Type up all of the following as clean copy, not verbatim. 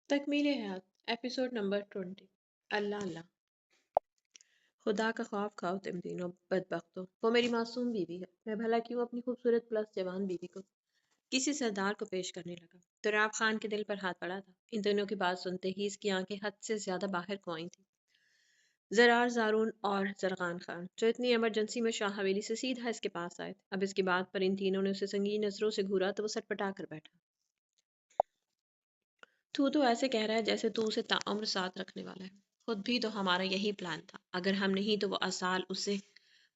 تکمیل حیات episode number 20۔ اللہ اللہ، خدا کا خوف کھاؤ تم تینوں بدبختو، وہ میری معصوم بیوی ہے۔ میں بھلا کیوں اپنی خوبصورت پلس جوان بیوی کو کسی سردار کو پیش کرنے لگا؟ تراب خان کے دل پر ہاتھ پڑا تھا۔ ان دونوں کی بات سنتے ہی اس کی آنکھیں حد سے زیادہ باہر کو آئی تھیں۔ زرار زارون اور زرغان خان جو اتنی ایمرجنسی میں شاہ حویلی سے سیدھا اس کے پاس آئے تھے، اب اس کی بات پر ان تینوں نے اسے سنگین نظروں سے گھورا تو وہ سٹ پٹا کر بیٹھا۔ تو ایسے کہہ رہا ہے جیسے تو اسے تعمر ساتھ رکھنے والا ہے۔ خود بھی تو ہمارا یہی پلان تھا، اگر ہم نہیں تو وہ اسال اسے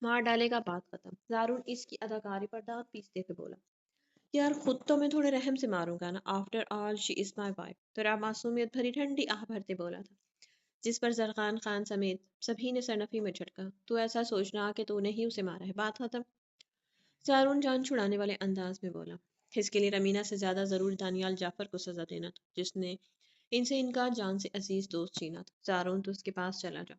مار ڈالے گا، بات ختم۔ زارون اس کی اداکاری پر دانت پیستے ہوئے بولا، یار خود تو میں تھوڑے رحم سے ماروں گا نا، after all she is my wife. تو راب معصومیت بھری ٹھنڈی آہ بھرتے بولا تھا، جس پر زرخان خان سمیت سبھی نے سرنفی میں جھٹکا۔ تو ایسا سوچنا کہ تو نے ہی اسے مارا ہے، بات ختم۔ زارون جان چھڑانے والے انداز میں بولا، اس کے لیے رمینا سے زیادہ ضرور دانیال جعفر کو سزا دینا تھا، جس نے ان سے ان کا جان سے عزیز دوست چھینا تھا۔ زارون تو اس کے پاس چلا جا،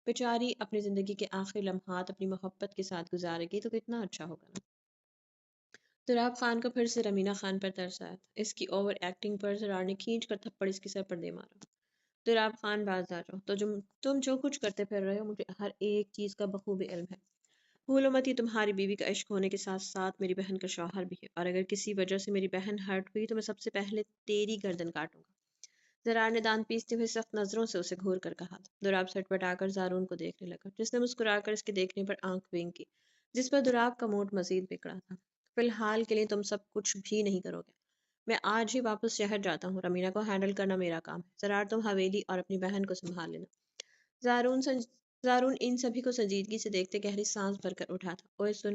بیچاری اپنی زندگی کے آخری لمحات اپنی محبت کے ساتھ گزارے گی تو کتنا اچھا ہوگا نا۔ تراب خان کو پھر سے رمینا خان پر ترس آیا تھا۔ اس کی اوور ایکٹنگ پر زرار نے کھینچ کر تھپڑ اس کے سر پر دے مارا۔ تراب خان باز آ جاؤ، تو تم جو کچھ کرتے پھر رہے ہو مجھے ہر ایک چیز کا بخوبی علم ہے۔ بھولو مت یہ تمہاری بیوی کا عشق ہونے کے ساتھ ساتھ میری بہن کا شوہر بھی ہے، اور اگر کسی وجہ سے میری بہن ہرٹ ہوئی تو میں سب سے پہلے تیری گردن کاٹوں گا۔ زرار نے دانت پیستے ہوئے سخت نظروں سے اسے گھور کر کہا تھا۔ دراب سٹ پٹا کر زارون کو دیکھنے لگا، جس نے مسکرا کر اس کے دیکھنے پر آنکھ وینک کی، جس پر دراب کا موڈ مزید بگڑا تھا۔ فی الحال کے لیے تم سب کچھ بھی نہیں کرو گے، میں آج ہی واپس شہر جاتا ہوں، رمینا کو ہینڈل کرنا میرا کام ہے۔ زرار تم حویلی اور اپنی بہن کو سنبھال لینا۔ زارون ان سبھی کو سنجیدگی سے دیکھتے گہری سانس بھر کر اٹھا تھا۔ اوئے سن!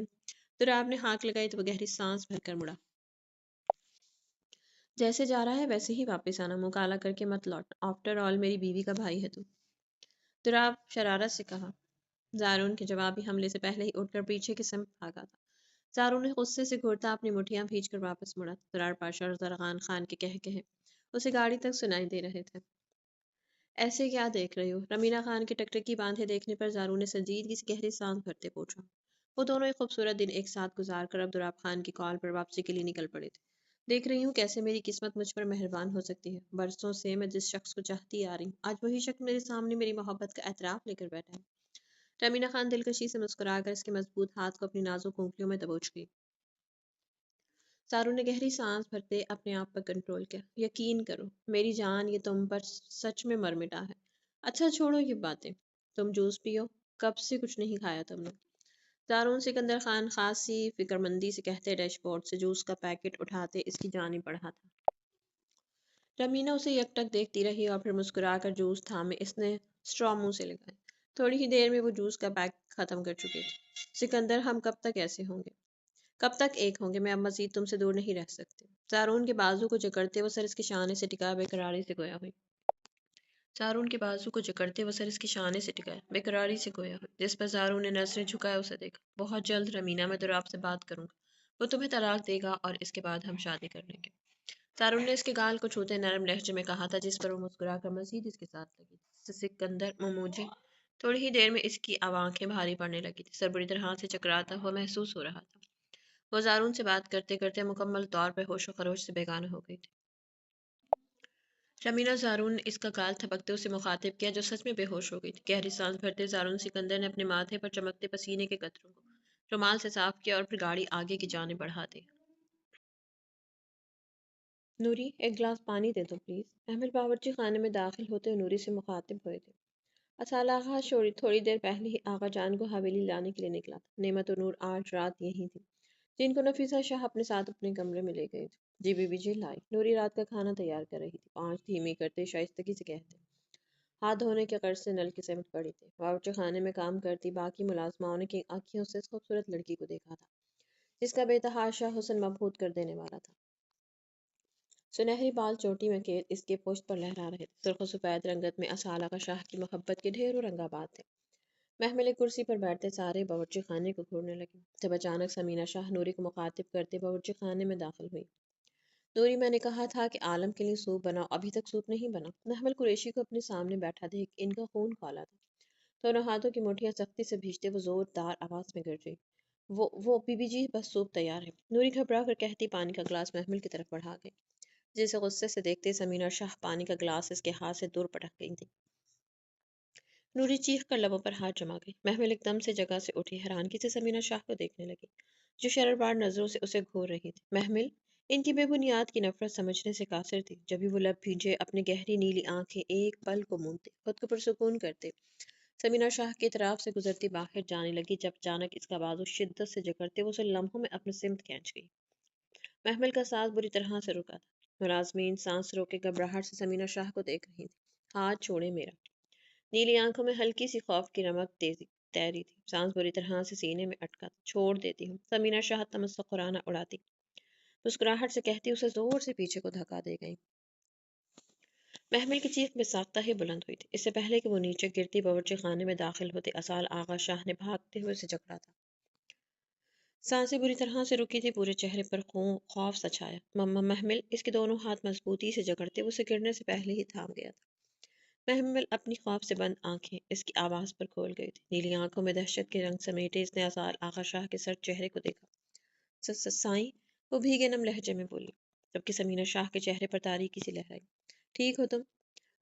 دراب نے ہانک لگائی تو وہ گہری سانس بھر کر مڑا۔ جیسے جا رہا ہے ویسے ہی واپس آنا، منہ کالا کر کے مت لوٹ، آفٹر آل میری بیوی کا بھائی ہے تو۔ دراب شرارت سے کہا۔ زارون کے جوابی حملے سے پہلے ہی اٹھ کر پیچھے کی سمت بھاگا تھا۔ زارون نے غصے سے گھورتا اپنی مٹھیاں بھیج کر واپس مڑا۔ درار پاشا اور زرغان خان کے کہے اسے گاڑی تک سنائی دے رہے تھے۔ ایسے کیا دیکھ رہی ہو؟ رمینا خان کے ٹکٹکی باندھے دیکھنے پر زارون نے سنجیدگی سے گہری سانس بھرتے پوچھا۔ وہ دونوں ایک خوبصورت دن ایک ساتھ گزار کر اب دراب خان کی کال پر واپسی کے لیے نکل پڑے تھے۔ دیکھ رہی ہوں کیسے میری قسمت مجھ پر مہربان ہو سکتی ہے۔ برسوں سے میں جس شخص کو چاہتی آ رہی ہوں، آج وہی شخص میرے سامنے میری محبت کا اعتراف لے کر بیٹھا ہے۔ رمینا خان دلکشی سے مسکرا کر اس کے مضبوط ہاتھ کو اپنی نازک انگلیوں میں دبوچ گئی۔ زارون نے گہری سانس بھرتے اپنے آپ پر کنٹرول کیا۔ یقین کرو میری جان، یہ تم پر سچ میں مر مٹا ہے۔ اچھا چھوڑو یہ باتیں، تم جوس پیو، کب سے کچھ نہیں کھایا تم نے؟ زارون سکندر خان خاصی فکرمندی سے کہتے ڈیش بورڈ سے جوس کا پیکٹ اٹھاتے اس کی جانب بڑھا تھا۔ رمینا اسے یکٹک دیکھتی رہی اور پھر مسکرا کر جوس تھامے اس نے اسٹرا منہ سے لگائے۔ تھوڑی ہی دیر میں وہ جوس کا پیک ختم کر چکے تھے۔ سکندر ہم کب تک ایسے ہوں گے؟ کب تک ایک ہوں گے؟ میں اب مزید تم سے دور نہیں رہ سکتی۔ زارون کے بازو کو جکڑتے وہ سر اس کے شانے سے ٹکا بے قراری سے گویا ہوئی۔ زارون کے بازو کو جکڑتے وہ سر اس کے شانے سے ٹکایا بے قراری سے گویا ہوئی، جس پر زارون نے نظریں جھکائے اسے دیکھا۔ بہت جلد رمینا، میں دراب سے بات کروں گا، وہ تمہیں طلاق دے گا اور اس کے بعد ہم شادی کر لیں گے۔ زارون نے اس کے گال کو چھوتے نرم لہجے میں کہا تھا، جس پر وہ مسکرا کر مزید اس کے ساتھ لگی۔ سکندر مموجی تھوڑی ہی دیر میں اس کی اب آنکھیں بھاری پڑنے لگی تھی، سر بری طرح سے چکراتا ہوا محسوس ہو رہا تھا۔ وہ زارون سے بات کرتے کرتے مکمل طور پر ہوش و خروش سے بیگانہ ہو گئی تھی۔ رمینا، زارون نے اس کا گال تھپکتے اسے مخاطب کیا، جو سچ میں بے ہوش ہو گئی تھی۔ گہری سانس بھرتے زارون سکندر نے اپنے ماتھے پر چمکتے پسینے کے قطروں کو رومال سے صاف کیا اور پھر گاڑی آگے کی جانب بڑھا دی۔ نوری، ایک گلاس پانی دے دو پلیز۔ احمد باورچی خانے میں داخل ہوتے ہوئے نوری سے مخاطب ہوئے تھے۔ اصالہ آغا تھوڑی دیر پہلے ہی آغا جان کو حویلی لانے کے لیے نکلا تھا۔ نعمت و نور آج رات یہیں تھی، جن کو نفیسہ شاہ اپنے ساتھ اپنے کمرے میں لے گئے تھے۔ جی بی بی جی لائی۔ نوری رات کا کھانا تیار کر رہی تھی۔ آنچ دھیمی کرتے شائستگی سے کہتے ہاتھ دھونے کے غرض سے نل کی سمت پڑی تھی۔ باورچی خانے میں کام کرتی باقی ملازماؤں نے کی آنکھیوں سے اس خوبصورت لڑکی کو دیکھا تھا، جس کا بے تحاشا حسن مبہوت کر دینے والا تھا۔ سنہری بال چوٹی میں قید اس کے پشت پر لہرا رہے تھے۔ سرخ و سفید رنگت میں اصالہ کا شاہ کی محبت کے ڈھیروں رنگ آباد تھے۔ محمل کرسی پر بیٹھتے سارے باورچی خانے کو گھورنے لگے، جب اچانک سمینہ شاہ نوری کو مخاطب کرتے باورچی خانے میں داخل ہوئی۔ نوری، میں نے کہا تھا کہ عالم کے لیے سوپ بناؤ، ابھی تک سوپ نہیں بنا۔ محمل قریشی کو اپنے سامنے بیٹھا دیکھ ان کا خون کھولا تھا۔ دونوں ہاتھوں کی مٹھیاں سختی سے بھیجتے وہ زوردار آواز میں گرجی، وہ بی بی جی بس سوپ تیار ہے۔ نوری گھبرا کر کہتی پانی کا گلاس محمل کی طرف بڑھا گئی۔ جسے غصے سے دیکھتے سمینہ شاہ پانی کا گلاس اس کے ہاتھ سے دور پٹک گئی تھی۔ نوری چیخ کر لبوں پر ہاتھ جما گئی۔ محمل ایک دم سے جگہ سے اٹھی، حیرانگی سے سمینہ شاہ کو دیکھنے لگی جو شرربار نظروں سے اسے گھور رہی تھی۔ محمل ان کی بے بنیاد کی نفرت سمجھنے سے قاصر تھی، جب بھی وہ لب بھیجے اپنی گہری نیلی آنکھیں ایک پل کو موندتے خود کو پرسکون کرتے سمینہ شاہ کی اطراف سے گزرتی باہر جانے لگی، جب اچانک اس کا بازو شدت سے جکڑتے وہ اسے لمحوں میں اپنے سمت کھینچ گئی۔ محمل کا سانس بری طرح سے رکا تھا۔ ملازمین سانس روکے گھبراہٹ سے سمینہ شاہ کو دیکھ رہی تھی۔ ہاتھ چھوڑے میرا۔ نیلی آنکھوں میں ہلکی سی خوف کی رمق تیزی تیری تھی۔ سانس بری طرح سے سینے میں اٹکا تھا۔ چھوڑ دیتی ہوں، سمینہ شاہ تمسخرانہ اڑاتی مسکراہٹ سے کہتی اسے زور سے پیچھے کو دھکا دے گئی۔ محمل کی چیخ بے ساختہ ہی بلند ہوئی تھی۔ اس سے پہلے کہ وہ نیچے گرتی باورچی خانے میں داخل ہوتے اسال آغا شاہ نے بھاگتے ہوئے اسے جکڑا تھا۔ سانسیں بری طرح سے رکی تھی، پورے چہرے پر خوف سا چھایا۔ محمل اس کے دونوں ہاتھ مضبوطی سے جکڑتے وہ اسے گرنے سے پہلے ہی تھام گیا تھا۔ محمل اپنی خوف سے بند آنکھیں اس کی آواز پر کھول گئی تھی۔ نیلی آنکھوں میں دہشت کے رنگ سمیٹے اس نے اسال آغا شاہ کے سر چہرے کو دیکھا۔ سائیں، وہ بھیگے نم لہجے میں بولی، جبکہ سمینہ شاہ کے چہرے پر تاریکی سی لہرائی۔ ٹھیک ہو تم؟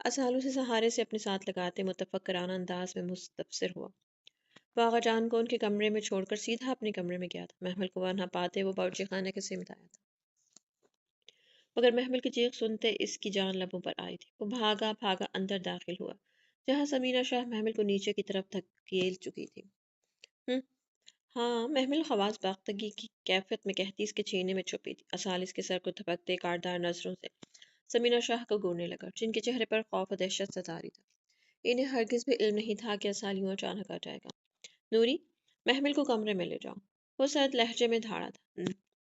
اسال اسے سہارے سے اپنے ساتھ لگاتے متفکرانہ انداز میں مستفسر ہوا۔ وہ آغا جان کو ان کے کمرے میں چھوڑ کر سیدھا اپنے کمرے میں گیا تھا۔ محمل کو وہاں نہ پاتے وہ باورچی خانے کے سمت آیا تھا، مگر محمل کی چیخ سنتے اس کی جان لبوں پر آئی تھی۔ وہ بھاگا بھاگا اندر داخل ہوا، جہاں سمینہ شاہ محمل کو نیچے کی طرف دھکیل چکی تھی۔ ہوں، ہاں، محمل خواص باختگی کی کیفیت میں کہتی اس کے سینے میں چھپی تھی۔ اسال اس کے سر کو تھپکتے کاٹدار نظروں سے سمینہ شاہ کو گورنے لگا، جن کے چہرے پر خوف و دہشت ستاری تھا۔ انہیں ہرگز بھی علم نہیں تھا کہ اسال یوں اچانک آ جائے گا۔ نوری، محمل کو کمرے میں لے جاؤ، وہ سرد لہجے میں دھاڑا تھا۔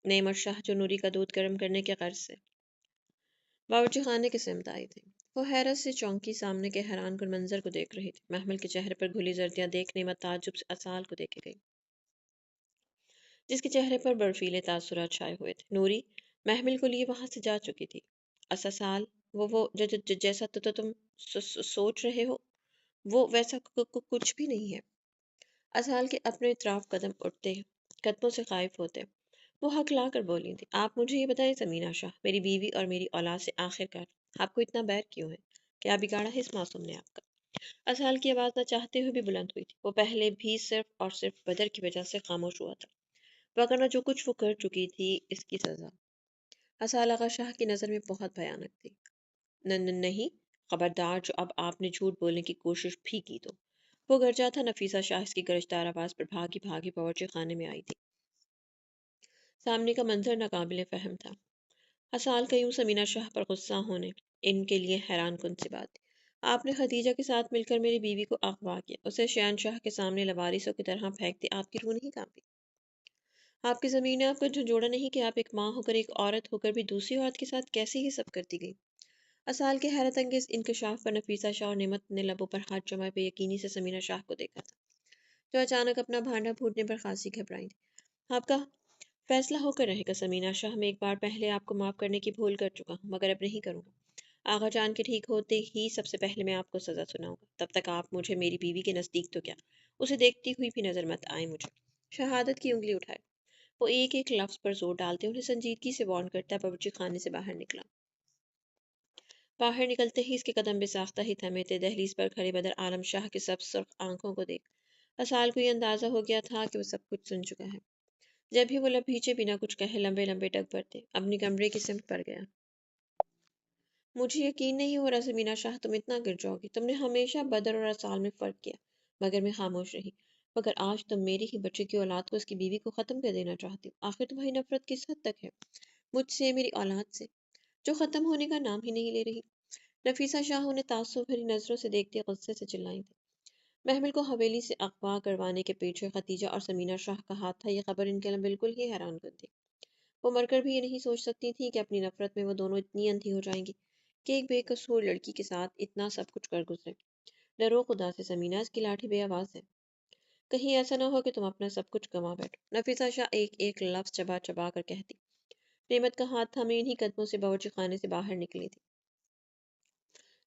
نعمت شاہ جو نوری کا دودھ گرم کرنے کے غرض سے باورچی خانے کے سمت آئی تھی، وہ حیرت سے چونکی سامنے کے حیران کن منظر کو دیکھ رہی تھی۔ محمل کے چہرے پر گھلی زردیاں دیکھ نعمت تعجب سے اسال کو دیکھے گئی، جس کے چہرے پر برفیلے تاثرات چھائے ہوئے تھے۔ نوری محمل کو لیے وہاں سے جا چکی تھی۔ اسال، وہ جیسا تو تم سوچ رہے ہو وہ ویسا کچھ بھی نہیں ہے۔ اسال کے اپنے اطراف قدم اٹھتے، قدموں سے خائف ہوتے وہ حق لا کر بولی تھی، آپ مجھے یہ بتائیں سمینہ شاہ، میری بیوی اور میری اولاد سے آخر کار آپ کو اتنا بیر کیوں ہے؟ کیا بگاڑا ہے اس معصوم نے آپ کا؟ اسال کی آواز نہ چاہتے ہوئے بھی بلند ہوئی تھی۔ وہ پہلے بھی صرف اور صرف بدر کی وجہ سے خاموش ہوا تھا، وگرنہ جو کچھ وہ کر چکی تھی اس کی سزا اسال آغا شاہ کی نظر میں بہت بھیانک تھی۔ نہیں، خبردار، جو اب آپ نے جھوٹ بولنے کی کوشش بھی کی تو۔ وہ گرجا تھا۔ نفیسہ شاہ اس کی گرجدار آواز پر بھاگی بھاگی باورچی خانے میں آئی تھی۔ سامنے کا منظر ناقابل فہم تھا۔ اسال کا یوں سمینہ شاہ پر غصہ ہونے ان کے لیے حیران کن سی بات تھی۔ آپ نے خدیجہ کے ساتھ مل کر میری بیوی کو اغوا کیا، اسے شہنشاہ کے سامنے لوارثوں کی طرح پھینک دیا، آپ کی روح نہیں کانپی؟ آپ کی زمین نے آپ کو جھنجھوڑا نہیں کہ آپ ایک ماں ہو کر، ایک عورت ہو کر بھی دوسری عورت کے ساتھ کیسے یہ سب کرتی گئی؟ اسال کے حیرت انگیز انکشاف پر نفیسہ شاہ اور نعمت نے لبوں پر ہاتھ جمائے بے یقینی سے سمینہ شاہ کو دیکھا تھا، جو اچانک اپنا بھانڈا پھوٹنے پر خاصی گھبرائی تھی۔ آپ کا فیصلہ ہو کر رہے گا سمینہ شاہ، میں ایک بار پہلے آپ کو معاف کرنے کی بھول کر چکا ہوں، مگر اب نہیں کروں گا۔ آغا جان کے ٹھیک ہوتے ہی سب سے پہلے میں آپ کو سزا سناؤں گا، تب تک آپ مجھے میری بیوی کے نزدیک تو کیا، اسے دیکھتی ہوئی بھی نظر مت آئے مجھے۔ شہادت کی انگلی اٹھائے وہ ایک ایک لفظ پر زور ڈالتے انہیں سنجیدگی سے وارن کرتا باورچی خانے سے باہر نکلا۔ باہر نکلتے ہی اس کے قدم بے ساختہ ہی تھمے تھے۔ دہلیز پر کھڑے بدر عالم شاہ کے سب سرخ آنکھوں کو دیکھ اسال کو یہ اندازہ ہو گیا تھا کہ وہ سب کچھ سن چکا ہے۔ جب بھی وہ لب بھیچے بنا کچھ کہے لمبے لمبے ڈگ بھرتے اپنی کمرے کی سمت پر گیا۔ مجھے یقین نہیں ہو رہا سمینہ شاہ، تم اتنا گر جاؤ گی۔ تم نے ہمیشہ بدر اور اسال میں فرق کیا، مگر میں خاموش رہی۔ مگر آج تم میری ہی بچے کی اولاد کو، اس کی بیوی کو ختم کر دینا چاہتی ہو۔ آخر تمہاری نفرت کس حد تک ہے؟ مجھ سے، میری اولاد سے، جو ختم ہونے کا نام ہی نہیں لے رہی۔ نفیسہ شاہ انہیں تعصب بھری نظروں سے دیکھتے غصے سے چلائی تھی۔ محمل کو حویلی سے اغوا کروانے کے پیچھے خدیجہ اور سمینہ شاہ کا ہاتھ تھا، یہ خبر ان کے لیے بالکل ہی حیران کن تھی۔ وہ مر کر بھی یہ نہیں سوچ سکتی تھی کہ اپنی نفرت میں وہ دونوں اتنی اندھی ہو جائیں گی کہ ایک بے قصور لڑکی کے ساتھ اتنا سب کچھ کر گزرے۔ ڈرو خدا سے سمینہ، اس کی لاٹھی بے آواز ہے، کہیں ایسا نہ ہو کہ تم اپنا سب کچھ گنوا بیٹھو۔ نفیسہ شاہ ایک ایک لفظ چبا چبا کر کہتی۔ نعمت کا ہاتھ تھامے انہی قدموں سے باورچی خانے سے باہر نکلی تھی۔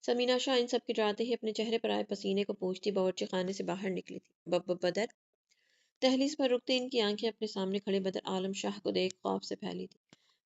سمینہ شاہ ان سب کے جاتے ہی اپنے چہرے پر آئے پسینے کو پوچھتی باورچی خانے سے باہر نکلی تھی۔ بدر، دہلیز پر رکتے ان کی آنکھیں اپنے سامنے کھڑے بدر عالم شاہ کو دیکھ خوف سے پھیلی تھی۔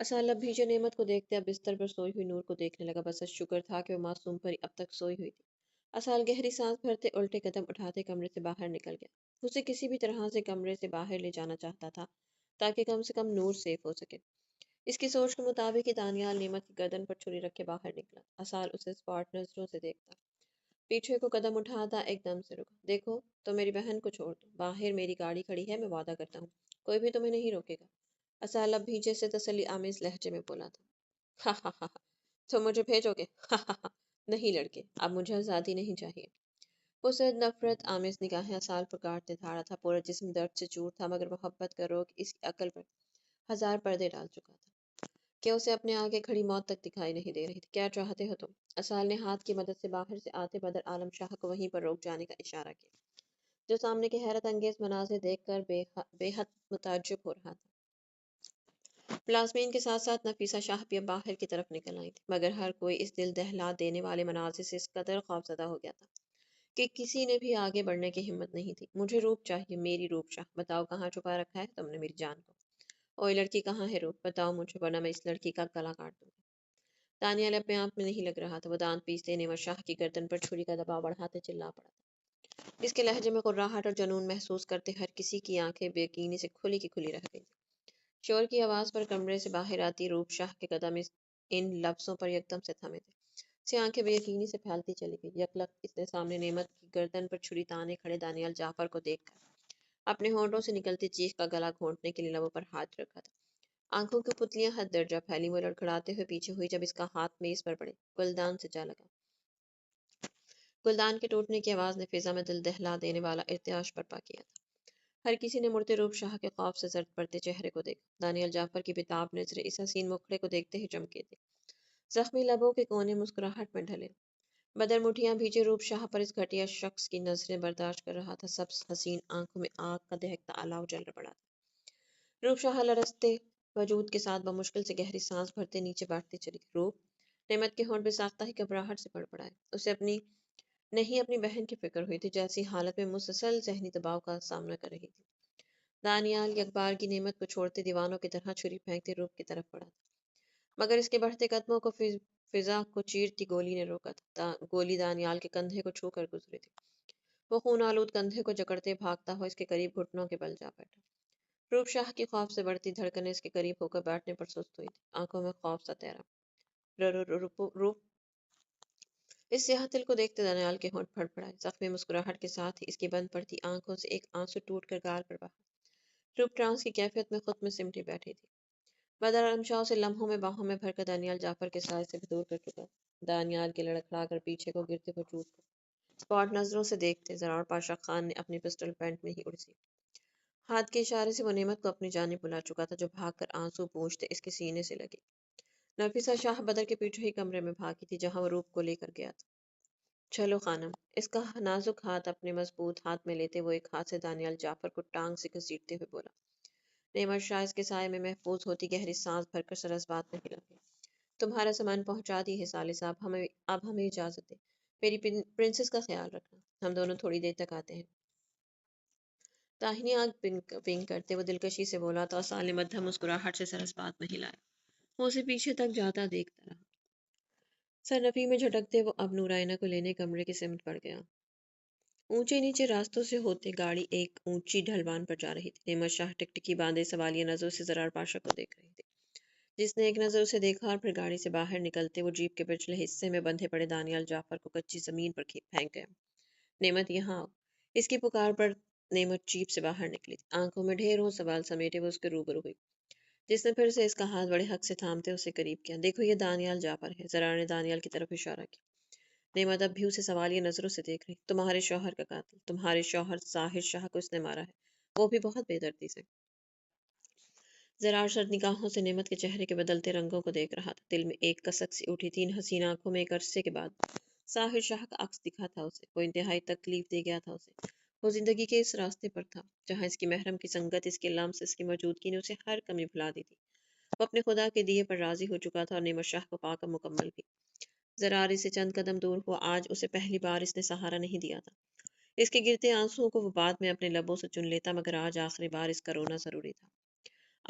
اسالب بھیجے نعمت کو دیکھتے اب بستر پر سوئی ہوئی نور کو دیکھنے لگا، بس شکر تھا کہ وہ معصوم پری اب تک سوئی ہوئی تھی۔ اسال گہری سانس بھرتے الٹے قدم اٹھاتے کمرے سے باہر نکل گیا۔ اسے کسی بھی طرح سے کمرے سے باہر لے جانا چاہتا تھا تاکہ کم سے کم نور سیف ہو سکے۔ اس کی سوچ کے مطابق ہی دانیال نعمت کی گردن پر چھری رکھ کے باہر نکلا۔ اسال اسے اسپاٹ نظروں سے دیکھتا، پیچھے کو قدم اٹھاتا، ایک دم سے رکا۔ دیکھو تو میری بہن کو چھوڑ دو، باہر میری گاڑی کھڑی ہے، میں وعدہ کرتا ہوں کوئی بھی تمہیں نہیں روکے گا۔ اسال اب بھیجے سے تسلی آمیز لہجے میں بولا تھا۔ ہا ہا ہا ہا، تم مجھے بھیجو گے؟ ہا ہا ہا، نہیں لڑکے، اب مجھے آزادی نہیں چاہیے۔ اسے نفرت آمیز نگاہیں اسال پر گاڑتے دھاڑا تھا، پورا جسم درد سے چور تھا، مگر محبت کا روگ اس کی عقل پر ہزار پردے ڈال چکا تھا کہ اسے اپنے آگے کھڑی موت تک دکھائی نہیں دے رہی تھی۔ کیا چاہتے ہو تم؟ اسال نے ہاتھ کی مدد سے باہر سے آتے بدر عالم شاہ کو وہیں پر روک جانے کا اشارہ کیا، جو سامنے کے حیرت انگیز مناظر دیکھ کر بے حد متعجب ہو رہا تھا۔ پلاسمین کے ساتھ ساتھ نفیسہ شاہ بھی اب باہر کی طرف نکل آئی تھی، مگر ہر کوئی اس دل دہلا دینے والے مناظر سے اس قدر خوفزدہ ہو گیا تھا کہ کسی نے بھی آگے بڑھنے کی ہمت نہیں تھی۔ مجھے روپ چاہیے، میری روپ شاہ، بتاؤ کہاں چھپا رکھا ہے تم نے میری جان کو؟ اوے لڑکی کہاں ہے روپ؟ بتاؤ مجھے، ورنہ میں اس لڑکی کا گلا کاٹ دوں گا۔ دانیال اپنے آپ میں نہیں لگ رہا تھا، وہ دانت پیستے نعمت شاہ کی گردن پر چھری کا دباؤ بڑھاتے چلا پڑا تھا۔ اس کے لہجے میں قراہٹ اور جنون محسوس کرتے ہر کسی کی آنکھیں بے یقینی سے کھلی کی کھلی رہ گئی۔ شور کی آواز پر کمرے سے باہر آتی روپ شاہ کے قدم ان لفظوں پر یکدم سے تھمے تھے۔ سے آنکھیں بے یقینی سے پھیلتی چلی گئی۔ یکلخت اس نے سامنے نعمت کی گردن پر چھری تانے کھڑے دانیال جعفر کو دیکھ کر اپنے ہونٹوں سے نکلتی چیخ کا گلا گھونٹنے کے لیے لبوں پر ہاتھ رکھا تھا۔ آنکھوں کی پتلیاں حد درجہ پھیلی، وہ لڑکھڑاتے ہوئے پیچھے ہوئی جب اس کا ہاتھ میز پر پڑے، گلدان سے جا لگا۔ گلدان کے ٹوٹنے کی آواز نے فضا میں دل دہلا دینے والا ارتعاش برپا کیا تھا۔ ہر کسی نے مڑتے روپ شاہ کے خوف سے زرد پڑتے چہرے کو دیکھا۔ دانیال جعفر کی بےتاب نظریں اس حسین مکھڑے کو دیکھتے ہی چمکے تھے، زخمی لبوں کے کونے مسکراہٹ میں ڈھلے۔ بدر مٹھیاں بھیجے روپ شاہ پر اس گھٹیا شخص کی نظریں برداشت کر رہا تھا، سبز حسین آنکھوں میں آگ کا دہکتا الاؤ جل پڑا تھا۔ روپ شاہ لرزتے وجود کے ساتھ بمشکل سے گہری سانس بھرتے نیچے بیٹھتے چلی گئی۔ روپ، نعمت کے ہونٹ بے ساختہ ہی گھبراہٹ سے بڑبڑائے۔ اسے اپنی بہن کی فکر ہوئی تھی، جیسی حالت میں مسلسل ذہنی دباؤ کا سامنا کر رہی تھی۔ دانیال یکبار کی نعمت کو چھوڑتے دیوانوں کی طرح چھری پھینکتے روپ کی طرف بڑھا تھا، مگر اس کے بڑھتے قدموں کو فضا کو چیرتی گولی نے روکا تھا۔ گولی دانیال کے کندھے کو چھو کر گزری تھی۔ وہ خون آلود کندھے کو جکڑتے بھاگتا ہوا اس کے قریب گھٹنوں کے بل جا بیٹھا۔ روپ شاہ کی خوف سے بڑھتی دھڑکنیں اس کے قریب ہو کر بیٹھنے پر سست ہوئی تھی، آنکھوں میں خوف سا تیرا۔ روپ، اس سیاہ دل کو دیکھتے دانیال کے ہونٹ پھڑپڑائے، زخمی مسکراہٹ کے ساتھ ہی اس کی بند پڑتی آنکھوں سے ایک آنسو ٹوٹ کر گال پر بہا۔ روپ ٹرانس کی کیفیت میں خود میں سمٹی بیٹھی تھی۔ بدر عالم شاہ اسے لمحوں میں باہوں میں بھر کر دانیال جعفر کے سائے سے بھی دور کر چکا۔ دانیال کے لڑکھڑا کر پیچھے کو گرتے وجود کو اسپاٹ نظروں سے دیکھتے زرار پاشا خان نے اپنی پسٹل پینٹ میں ہی اڑسی ہاتھ کے اشارے سے وہ نعمت کو اپنی جانب بلا چکا تھا، جو بھاگ کر آنسو پونچھتے اس کے سینے سے لگی۔ نفیسہ شاہ بدر کے پیچھے ہی کمرے میں بھاگی تھی جہاں وہ روپ کو لے کر گیا تھا۔ چلو خانم، اس کا نازک ہاتھ اپنے مضبوط ہاتھ میں لیتے وہ ایک ہاتھ سے دانیال جعفر کو ٹانگ سے گھسیٹتے ہوئے بولا۔ نعمت شاہ اس کے سائے میں محفوظ ہوتی گہری سانس بھر کر سرس بات میں ہلا گئی۔ تمہارا سامان پہنچا دی ہے سالے صاحب، اب ہمیں اجازت دے، میری پرنسس کا خیال رکھنا، ہم دونوں تھوڑی دیر تک آتے ہیں۔ داہنی آنکھ ونک کرتے وہ دلکشی سے بولا تو اسال نے مدھم مسکراہٹ سے سرس بات میں ہلایا۔ وہ اسے پیچھے تک جاتا دیکھتا رہا۔ سرنفی میں جھٹکتے وہ اب نورائنہ کو لینے کمرے کی سمت بڑھ گیا۔ اونچے نیچے راستوں سے ہوتے گاڑی ایک اونچی ڈھلوان پر جا رہی تھی۔ نعمت شاہ ٹکٹکی باندھے سوالیہ نظروں سے زرار پاشا کو دیکھ رہی تھی، جس نے ایک نظر اسے دیکھا اور پھر گاڑی سے باہر نکلتے وہ جیپ کے پچھلے حصے میں بندھے پڑے دانیال جعفر کو کچی زمین پر پھینک گیا۔ نعمت، یہاں آؤ، اس کی پکار پر نعمت جیپ سے باہر نکلی تھی۔ آنکھوں میں ڈھیروں سوال سمیٹے وہ اس کے روبرو ہوئی، جس نے پھر سے اس کا ہاتھ بڑے حق سے تھامتے اسے قریب کیا۔ دیکھو یہ دانیال جعفر ہے۔ زرار نے دانیال کی طرف اشارہ کیا۔ نعمت اب بھی اسے سوالیہ نظروں سے دیکھ رہی۔ تمہارے شوہر کا قاتل، تمہارے شوہر ظاہر شاہ کو اس نے مارا ہے، وہ بھی بہت بے دردی سے۔ زرار سرد نگاہوں سے نعمت کے چہرے کے بدلتے رنگوں کو دیکھ رہا تھا، دل میں ایک کسک سی اٹھی تھی۔ ان حسین آنکھوں میں ایک عرصے کے بعد ظاہر شاہ کا عکس دکھا تھا اسے، وہ انتہائی تکلیف دے گیا تھا اسے۔ وہ زندگی کے اس راستے پر تھا جہاں اس کی محرم کی سنگت، اس کے لمس، اس کی موجودگی نے اسے ہر کمی بھلا دی تھی۔ وہ اپنے خدا کے دیے پر راضی ہو چکا تھا اور نعمت شاہ کو پا کر مکمل بھی۔ زرار اسے چند قدم دور ہوا، آج اسے پہلی بار اس نے سہارا نہیں دیا تھا۔ اس کے گرتے آنسوؤں کو وہ بعد میں اپنے لبوں سے چن لیتا، مگر آج آخری بار اس کا رونا ضروری تھا۔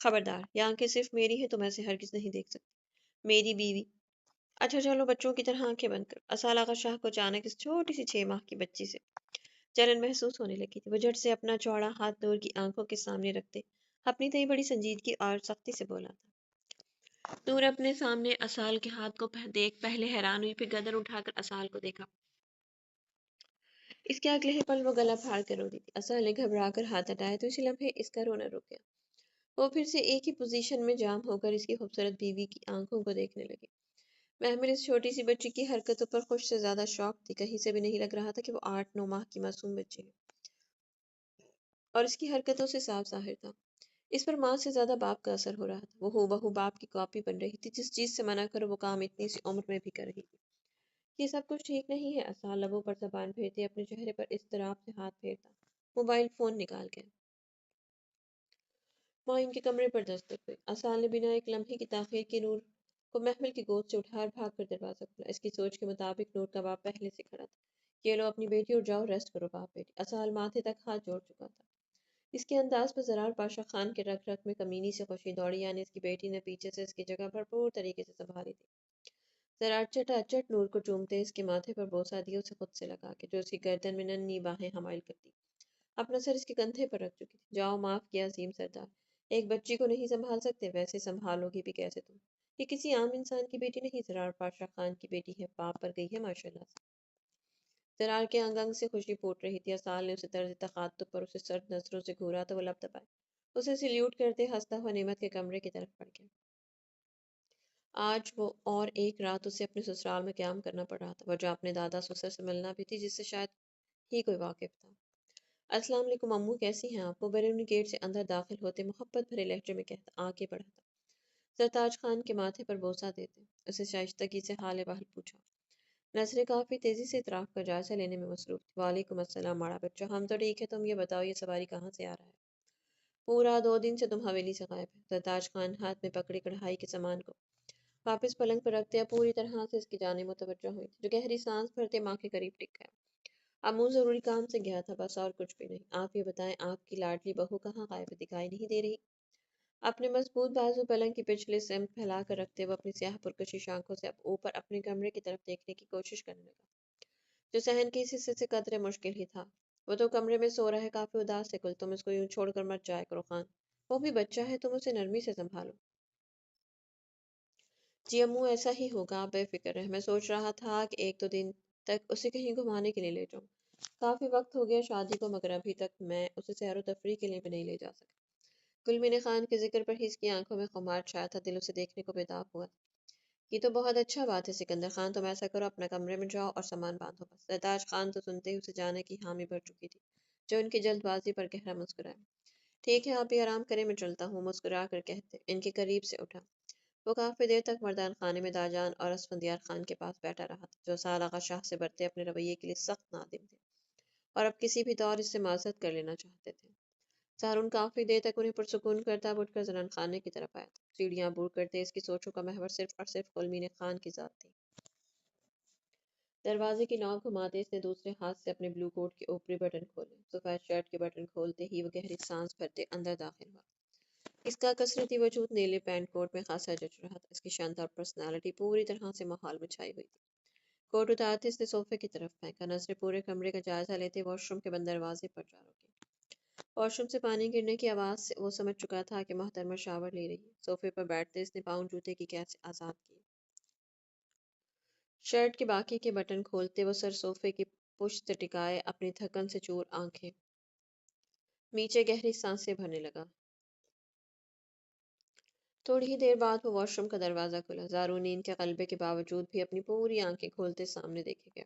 خبردار، یہ آنکھیں صرف میری ہے، تم ایسے ہرگز نہیں دیکھ سکتی میری بیوی۔ اچھا چلو بچوں کی طرح آنکھیں بند کرو۔ اسال آغا شاہ کو اچانک اس چھوٹی سی 6 ماہ کی بچی سے جلن محسوس ہونے لگی تھی۔ وہ جھٹ سے اپنا چوڑا ہاتھ نور کی آنکھوں کے سامنے رکھتے اپنی تئی بڑی سنجیدگی اور سختی سے بولا تھا۔ نور اپنے سامنے اسال کے ہاتھ کو دیکھ پہلے حیران ہوئی، پھر گردن اٹھا کر اسال کو دیکھا۔ اس کے اگلے ہی پل وہ گلا پھاڑ کر رو رہی تھی۔ اسال نے گھبرا کر ہاتھ ہٹایا تو اسی لمحے اس کا رونا رک گیا۔ وہ پھر سے ایک ہی پوزیشن میں جام ہو کر اس کی خوبصورت بیوی کی آنکھوں کو دیکھنے لگی۔ محمل اس چھوٹی سی بچی کی حرکتوں پر خوش سے زیادہ شوق تھی۔ کہیں سے بھی نہیں لگ رہا تھا کہ وہ 8 9 ماہ کی معصوم بچی ہے، اور اس کی حرکتوں سے صاف ظاہر تھا اس پر ماں سے زیادہ باپ کا اثر ہو رہا تھا۔ وہ ہو بہو باپ کی کاپی بن رہی تھی، جس چیز سے منع کرو وہ کام اتنی سی عمر میں بھی کر رہی تھی۔ یہ سب کچھ ٹھیک نہیں ہے، اسال لبوں پر زبان پھیرتے اپنے چہرے پر اضطراب سے ہاتھ پھیرتا موبائل فون نکال کے معین کے کمرے پر دستک ہوئی۔ اسال نے بنا ایک لمحے کی تاخیر کے نور کو محمل کی گود سے اٹھا اور بھاگ کر دروازہ کھولا۔ اس کی سوچ کے مطابق نور کا باپ پہلے سے کھڑا تھا۔ یہ لو اپنی بیٹی اور جاؤ ریسٹ کرو باپ بیٹی۔ اسال ماتھے تک ہاتھ جوڑ چکا تھا۔ اس کے انداز پر زرار پاشا خان کے رگ رگ میں کمینی سے خوشی دوڑی، یعنی اس کی بیٹی نے پیچھے سے اس کی جگہ بھرپور طریقے سے سنبھالی تھی۔ زرار چٹا چٹ نور کو چومتے اس کے ماتھے پر بوسہ دیا، اسے خود سے لگا کے جو اس کی گردن میں ننھی باہیں حمائل کرتی اپنا سر اس کے کندھے پر رکھ چکی تھی۔ جاؤ معاف کیا عظیم سردار، ایک بچی کو نہیں سنبھال سکتے، ویسے سنبھالو گی بھی کیسے تم؟ یہ کسی عام انسان کی بیٹی نہیں، زرار پاشا خان کی بیٹی ہے، باپ پر گئی ہے ماشاءاللہ سے۔ زرار کے انگ انگ سے خوشی پھوٹ رہی تھی۔ اسال نے اسے طرز تخاطب پر اسے سرد نظروں سے گھورا تو وہ لب دبائے اسے سلیوٹ کرتے ہنستا ہوا نعمت کے کمرے کی طرف بڑھ گیا۔ آج وہ اور ایک رات اسے اپنے سسرال میں قیام کرنا پڑ رہا تھا، وجہ اپنے دادا سسر سے ملنا بھی تھی، جس سے شاید ہی کوئی واقف تھا۔ السلام علیکم امو، کیسی ہیں آپ؟ وہ بیرونی گیٹ سے اندر داخل ہوتے محبت بھرے لہجے میں کہتا آگے بڑھا تھا، سرتاج خان کے ماتھے پر بوسہ دیتے اسے شائستگی سے حال بحال پوچھا۔ نظریں کافی تیزی سے اطراف کا جائزہ لینے میں مصروف تھی۔ وعلیکم السلام ماڑا بچہ، ہم تو ٹھیک ہے، تم یہ بتاؤ یہ سواری کہاں سے آ رہا ہے؟ پورا 2 دن سے تم حویلی سے غائب ہے۔ سرتاج خان ہاتھ میں پکڑی کڑھائی کے سامان کو واپس پلنگ پر رکھتے پوری طرح سے اس کی جانب متوجہ ہوئی تھی، جو گہری سانس بھرتے ماں کے قریب ٹک گیا۔ امو ضروری کام سے گیا تھا بس، اور کچھ بھی نہیں۔ آپ یہ بتائیں آپ کی لاڈلی بہو کہاں غائب ہے، دکھائی نہیں دے رہی؟ اپنے مضبوط بازو پلنگ کی پچھلے سمت پھیلا کر رکھتے وہ اپنی سیاہ پرکشش آنکھوں سے اب اوپر اپنے کمرے کی طرف دیکھنے کی کوشش کرنے لگا، جو صحن کے اس حصے سے قدرے مشکل ہی تھا۔ وہ تو کمرے میں سو رہا ہے، کافی اداس ہے کل، تم اس کو یوں چھوڑ کر مت جایا کرو خان، وہ بھی بچہ ہے، تم اسے نرمی سے سنبھالو۔ جی امو ایسا ہی ہوگا، آپ بے فکر رہیں، میں سوچ رہا تھا کہ 1 2 دن تک اسے کہیں گھمانے کے لیے لے جاؤں، کافی وقت ہو گیا شادی کو، مگر ابھی تک میں اسے سیر و تفریح کے لیے بھی نہیں لے جا سکا۔ گلمین خان کے ذکر پر ہی اس کی آنکھوں میں خمار چھایا تھا، دل اسے دیکھنے کو بےتاب ہوا تھا۔ یہ تو بہت اچھا بات ہے سکندر خان، تم ایسا کرو اپنا کمرے میں جاؤ اور سامان باندھو بس۔ سرتاج خان تو سنتے ہی اسے جانے کی حامی بھر چکی تھی، جو ان کی جلد بازی پر گہرا مسکرائے۔ ٹھیک ہے آپ بھی آرام کریں، میں چلتا ہوں، مسکرا کر کہتے ان کے قریب سے اٹھا۔ وہ کافی دیر تک مردان خانے میں داجان اور اسفندیار خان کے پاس بیٹھا رہا تھا، جو سال آغا شاہ سے برتے اپنے رویے کے لیے سخت نادم تھے اور اب کسی بھی طور اس سے معذرت کر لینا چاہتے تھے۔ سہارون کافی دیر تک انہیں پرسکون کرتا اٹھ کر زنان خانے کی طرف آیا تھا۔ سیڑھیاں عبور کرتے اس کی سوچوں کا محور صرف اور صرف گلمین خان کی ذات تھی۔ دروازے کی نوک گھماتے اس نے دوسرے ہاتھ سے اپنے بلو کوٹ کے اوپری بٹن کھولے، سفید شرٹ کے بٹن کھولتے ہی وہ گہری سانس بھرتے اندر داخل ہوا۔ اس کا کثرتی وجود نیلے پینٹ کوٹ میں خاصا جچ رہا تھا، اس کی شاندار پرسنالٹی پوری طرح سے ماحول میں چھائی ہوئی تھی۔ کوٹ اتارتے اس نے صوفے کی طرف پھینکا، نظریں پورے کمرے کا جائزہ لیتے واش روم کے بند دروازے پر جا رکی۔ واش روم سے پانی گرنے کی آواز سے وہ سمجھ چکا تھا کہ محترمہ شاور لے رہی ہے۔ صوفے پر بیٹھتے اس نے پاؤں جوتے کی قید سے آزاد کیے، شرٹ کے باقی کے بٹن کھولتے وہ سر صوفے کی پشت سے ٹکائے اپنی تھکن سے چور آنکھیں نیچے گہری سانسیں بھرنے لگا۔ تھوڑی ہی دیر بعد وہ واش روم کا دروازہ کھلا۔ زارو نیند کے غلبے کے باوجود بھی اپنی پوری آنکھیں کھولتے سامنے دیکھے گیا۔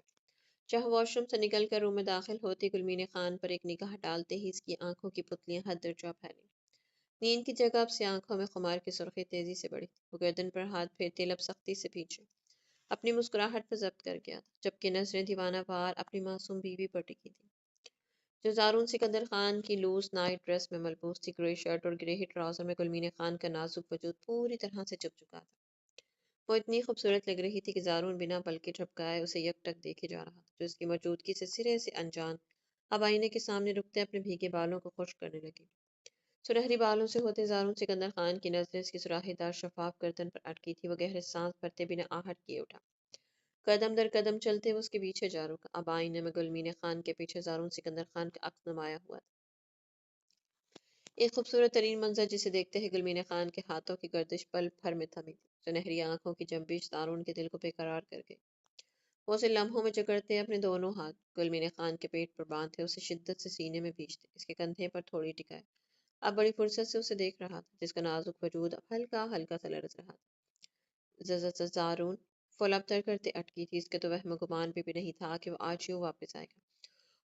چاہے واش روم سے نکل کر روم میں داخل ہوتی گلمین خان پر ایک نگاہ ڈالتے ہی اس کی آنکھوں کی پتلیاں حد درجہ پھیلی۔ نیند کی جگہ اب سے آنکھوں میں خمار کی سرخی تیزی سے بڑھی تھی۔ وہ گردن پر ہاتھ پھیرتے لب سختی سے پیچھے اپنی مسکراہٹ پر ضبط کر گیا تھا، جبکہ نظریں دیوانہ وار اپنی معصوم بیوی پر ٹکی تھی، جو زارون سکندر خان کی لوز نائٹ ڈریس میں ملبوس تھی۔ گرے شرٹ اور گرے ہی ٹراؤزر میں گلمین خان کا نازک وجود پوری طرح سے چپ چکا تھا۔ وہ اتنی خوبصورت لگ رہی تھی کہ زارون بنا پلکے جھپکائے اسے یک ٹک دیکھے جا رہا تھا، جو اس کی موجودگی سے سرے سے انجان اب آئینے کے سامنے رکتے اپنے بھیگے بالوں کو خشک کرنے لگی۔ سنہری بالوں سے ہوتے زارون سکندر خان کی نظریں اس کی سراخی دار شفاف گردن پر اٹکی تھی۔ وہ گہرے سانس بھرتے بنا آہٹ کیے اٹھا، قدم در قدم چلتے ہوئے اس کے پیچھے جا رکا۔ اب آئینے میں گلمین خان کے پیچھے زارون سکندر خان کا عکس نمایاں ہوا تھا، ایک خوبصورت ترین منظر جسے دیکھتے ہی گلمین خان کے ہاتھوں کی گردش پل بھر میں تھمی تھی۔ سنہری آنکھوں کی جنبش زارون کے دل کو بے قرار کر گئی۔ وہ اسے لمحوں میں جکڑتے اپنے دونوں ہاتھ گلمین خان کے پیٹ پر باندھے اسے شدت سے سینے میں بھیجتے، اس کے کندھے پر تھوڑی ٹکائے۔ اب بڑی فرصت سے اسے دیکھ رہا تھا، جس کا نازک وجود اب ہلکا ہلکا سا لرز رہا تھا۔ زارون فلابتر کرتے اٹکی تھی، اس کے تو وہم و گمان بھی نہیں تھا کہ وہ آج یوں واپس آئے گا،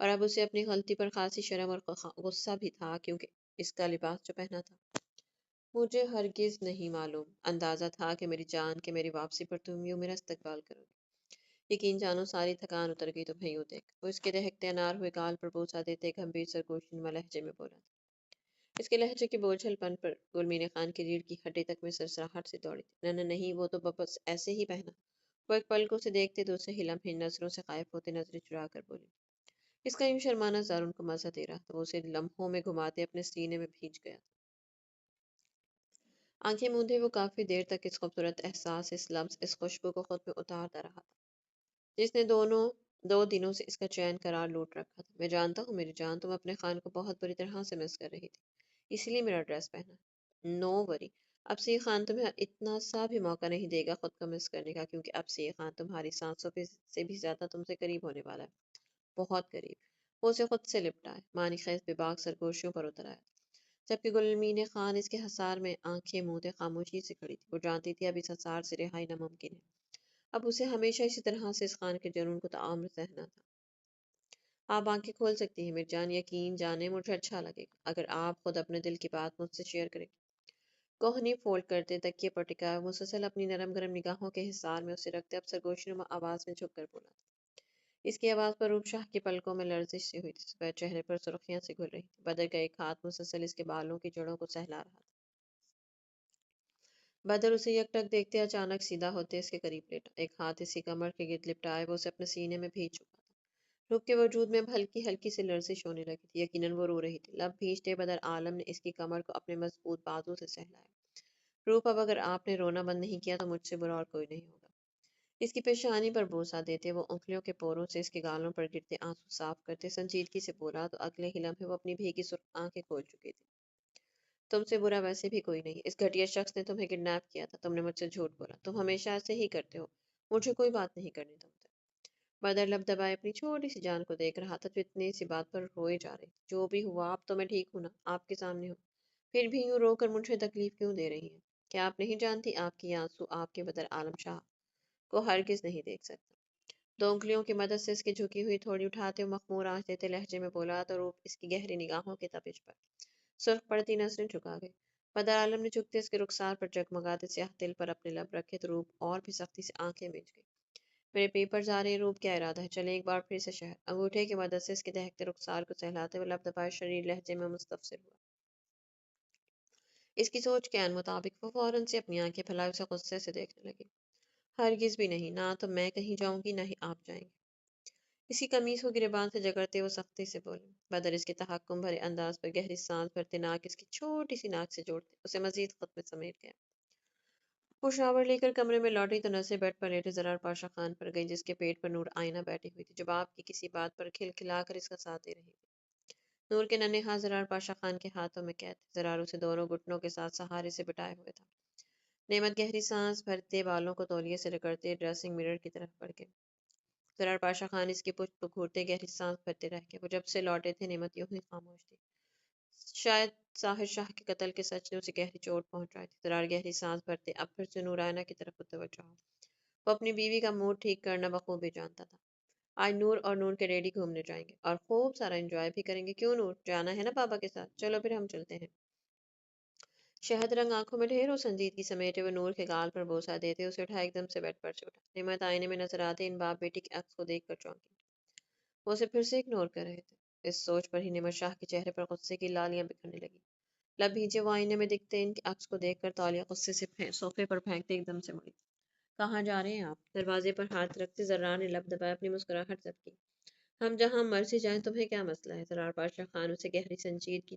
اور اب اسے اپنی غلطی پر خاصی شرم اور غصہ بھی تھا، کیونکہ اس کا لباس جو پہنا تھا مجھے ہرگز نہیں معلوم اندازہ تھا کہ میری جان کے میری واپسی پر تم یوں میرا استقبال کرو گے۔ یقین جانو ساری تھکان اتر گئی تمہیں یوں دیکھ۔ وہ اس کے دہکتے انار ہوئے گال پر بوسہ دیتے گمبھیر سرگوشی نما لہجے میں بولا تھا۔ اس کے لہجے کے بوجھل پن پر گلمین خان کی ریڑھ کی ہڈی تک میں سرسراہٹ سی دوڑی تھی۔ نہ نہیں، وہ تو بس ایسے ہی پہنا۔ وہ ایک پل کو اسے دیکھتے دوسرے ہی لمحے نظروں سے غائب ہوتے نظریں چرا کر بولی۔ اس کا یوں شرمانا زارون کو مزہ دے رہا تھا، وہ اسے لمحوں میں گھماتے اپنے سینے میں بھیج گیا تھا۔ آنکھیں موندے وہ کافی دیر تک اس خوبصورت احساس، اس لمس، اس خوشبو کو خود میں اتارتا رہا تھا، جس نے دو دنوں سے اس کا چین قرار لوٹ رکھا تھا۔ میں جانتا ہوں میری جان، تم اپنے خان کو بہت بری طرح سے مس کر رہی تھی، اسی لیے میرا ڈریس پہنا۔ نو وری، اب سے یہ خان تمہیں اتنا سا بھی موقع نہیں دے گا خود کو مس کرنے کا، کیونکہ اب سے یہ خان تمہاری سانسوں سے بھی زیادہ تم سے قریب ہونے والا ہے، بہت قریب۔ وہ اسے خود سے لپٹا ہے، مانی خیز بے باک سرگوشیوں پر اتر آیا، جبکہ گلمین خان اس کے حصار میں آنکھیں موندے خاموشی سے کھڑی تھی۔ وہ جانتی تھی اب اس حصار سے رہائی ناممکن ہے، اب اسے ہمیشہ اسی طرح سے اس خان کے جنون کو تعامل سہنا تھا۔ آپ آنکھیں کھول سکتی ہیں میری جان، یقین جانے مجھے اچھا لگے گا اگر آپ خود اپنے دل کی بات مجھ سے شیئر کریں گی۔ کوہنی فولڈ کرتے تکیے پر ٹکایا مسلسل اپنی نرم گرم نگاہوں کے حصار میں اسے رکھتے اب سرگوشی نما آواز میں جھک کر بولا تھا۔ اس کی آواز پر روپ شاہ کی پلکوں میں لرزش سی ہوئی تھی، سفید چہرے پر سرخیاں سی گھل رہی تھی۔ بدر کا ایک ہاتھ مسلسل اس کے بالوں کی جڑوں کو سہلا رہا تھا۔ بدر اسے یکٹک دیکھتے اچانک سیدھا ہوتے اس کے قریب لیٹا، ایک ہاتھ اس کی کمر کے گرد لپٹائے وہ اسے اپنے سینے میں بھیج چکا تھا۔ روپ کے وجود میں اب ہلکی ہلکی سی لرزش ہونے لگی تھی، یقیناً وہ رو رہی تھی۔ لب بھیجتے بدر عالم نے اس کی کمر کو اپنے مضبوط بازو سے سہلایا۔ روپ، اب اگر آپ نے رونا بند نہیں کیا تو مجھ سے برا اور کوئی نہیں ہوگا۔ اس کی پیشانی پر بوسہ دیتے وہ انگلیوں کے پوروں سے اس کے گالوں پر گرتے آنسو صاف کرتے سنجیدگی سے بولا تو اگلے ہی لمحے وہ اپنی بھیگی سرخ آنکھیں کھول چکی تھی۔ تم سے برا ویسے بھی کوئی نہیں، اس گھٹیا شخص نے تمہیں کڈنیپ کیا تھا، تم نے مجھ سے جھوٹ بولا، تم ہمیشہ ایسے ہی کرتے ہو، مجھے کوئی بات نہیں کرنی تم سے۔ بدر لب دبائے اپنی چھوٹی سی جان کو دیکھ رہا تھا جو اتنی سی بات پر روئے جا رہی تھی۔ جو بھی ہوا اب تو میں ٹھیک ہوں نا، آپ کے سامنے ہوں، پھر بھی یوں رو کر مجھے تکلیف کیوں دے رہی ہیں؟ کیا آپ نہیں جانتی آپ کی آنسو آپ کے بدر عالم شاہ کو ہرگز نہیں دیکھ سکتا؟ دو انگلیوں کی مدد سے اس کی جھکی ہوئی تھوڑی اٹھاتے اور مخمور آنچ دیتے لہجے میں بولا تو روپ اس کی گہری نگاہوں کی تپش پر سرخ پڑتی نظریں جھکا گئی۔ بدر عالم نے جھکتے اس کے رخسار پر جگمگاتے سیاہ دل پر اپنے لب رکھے تو روپ اور بھی سختی سے آنکھیں میچ گئی۔ میرے پیپرز آ رہے ہیں روپ، کیا ارادہ ہے؟ چلیں ایک بار پھر سے شہر۔ انگوٹھے کی مدد سے اس کے دہکتے رخسار کو سہلاتے ہوئے لب دبائے شریر لہجے میں مستفسر ہوا۔ اس کی سوچ کے عین مطابق وہ فوراً سے اپنی آنکھیں پھیلائے اسے غصے سے دیکھنے لگی۔ ہرگز بھی نہیں، نہ تو میں کہیں جاؤں گی نہ ہی آپ جائیں گے۔ اسی قمیص کو گریبان سے جکڑتے وہ سختی سے بولے۔ بدر اس کے تحکم بھرے انداز پر گہری سانس بھرتے ناک اس کی چھوٹی سی ناک سے جوڑتے اسے مزید خود میں سمیٹ گیا۔ وہ شاور لے کر کمرے میں لوٹی تو نظریں بیڈ پر لیٹے زرار پاشا خان پر گئی، جس کے پیٹ پر نور آئینہ بیٹھی ہوئی تھی، جو باپ کی کسی بات پر کھل کھلا کر اس کا ساتھ دے رہی تھی۔ نور کے ننھے ہاتھ زرار پاشا خان کے ہاتھوں میں قید تھے، زرار اسے دونوں گھٹنوں کے ساتھ سہارے سے بٹائے ہوئے تھا۔ نعمت گہری سانس بھرتے بالوں کو تولیے سے رگڑتے ڈریسنگ مرر کی طرف بڑھ گئے۔ زرار پاشا خان اس کی پشت کو گھورتے گہری سانس بھرتے رہ گئے۔ وہ جب سے لوٹے تھے نعمت یوں ہی خاموش تھی، شاید ظاہر شاہ کے قتل کے سچ نے اسے گہری چوٹ پہنچائی تھی۔ زرار گہری سانس بھرتے اب پھر سے نور آئینہ کی طرف متوجہ ہوا۔ وہ اپنی بیوی کا موڈ ٹھیک کرنا بخوبی جانتا تھا۔ آج نور اور نور کے ڈیڈی گھومنے جائیں گے اور خوب سارا انجوائے بھی کریں گے۔ کیوں نور، جانا ہے نا پاپا کے ساتھ؟ چلو پھر ہم چلتے ہیں۔ شہد رنگ آنکھوں میں ڈھیروں سنجیدگی سمیٹے ہوئے نور کے گال پر بوسہ دیتے اسے اٹھا ایک دم سے بیڈ پر سے اٹھا۔ نعمت آئینے میں نظر آتے ان باپ بیٹی کے عکس کو دیکھ کر چونکی۔ وہ اسے پھر سے اگنور کر رہے تھے۔ اس سوچ پر ہی نعمت شاہ کے چہرے پر غصے کی لالیاں بکھرنے لگی۔ لب بھیجے وہ آئینے میں دکھتے ان کے عکس کو دیکھ کر تولیہ غصے سے صوفے پر پھینکتے ایک دم سے مڑی۔ کہاں جا رہے ہیں آپ؟ دروازے پر ہاتھ رکھتے زرار نے لب دبائے اپنی مسکراہٹ ضبط کی۔ ہم جہاں مرضی جائیں، تمہیں کیا مسئلہ ہے؟ زرار پاشا خان اسے گہری سنجیدگی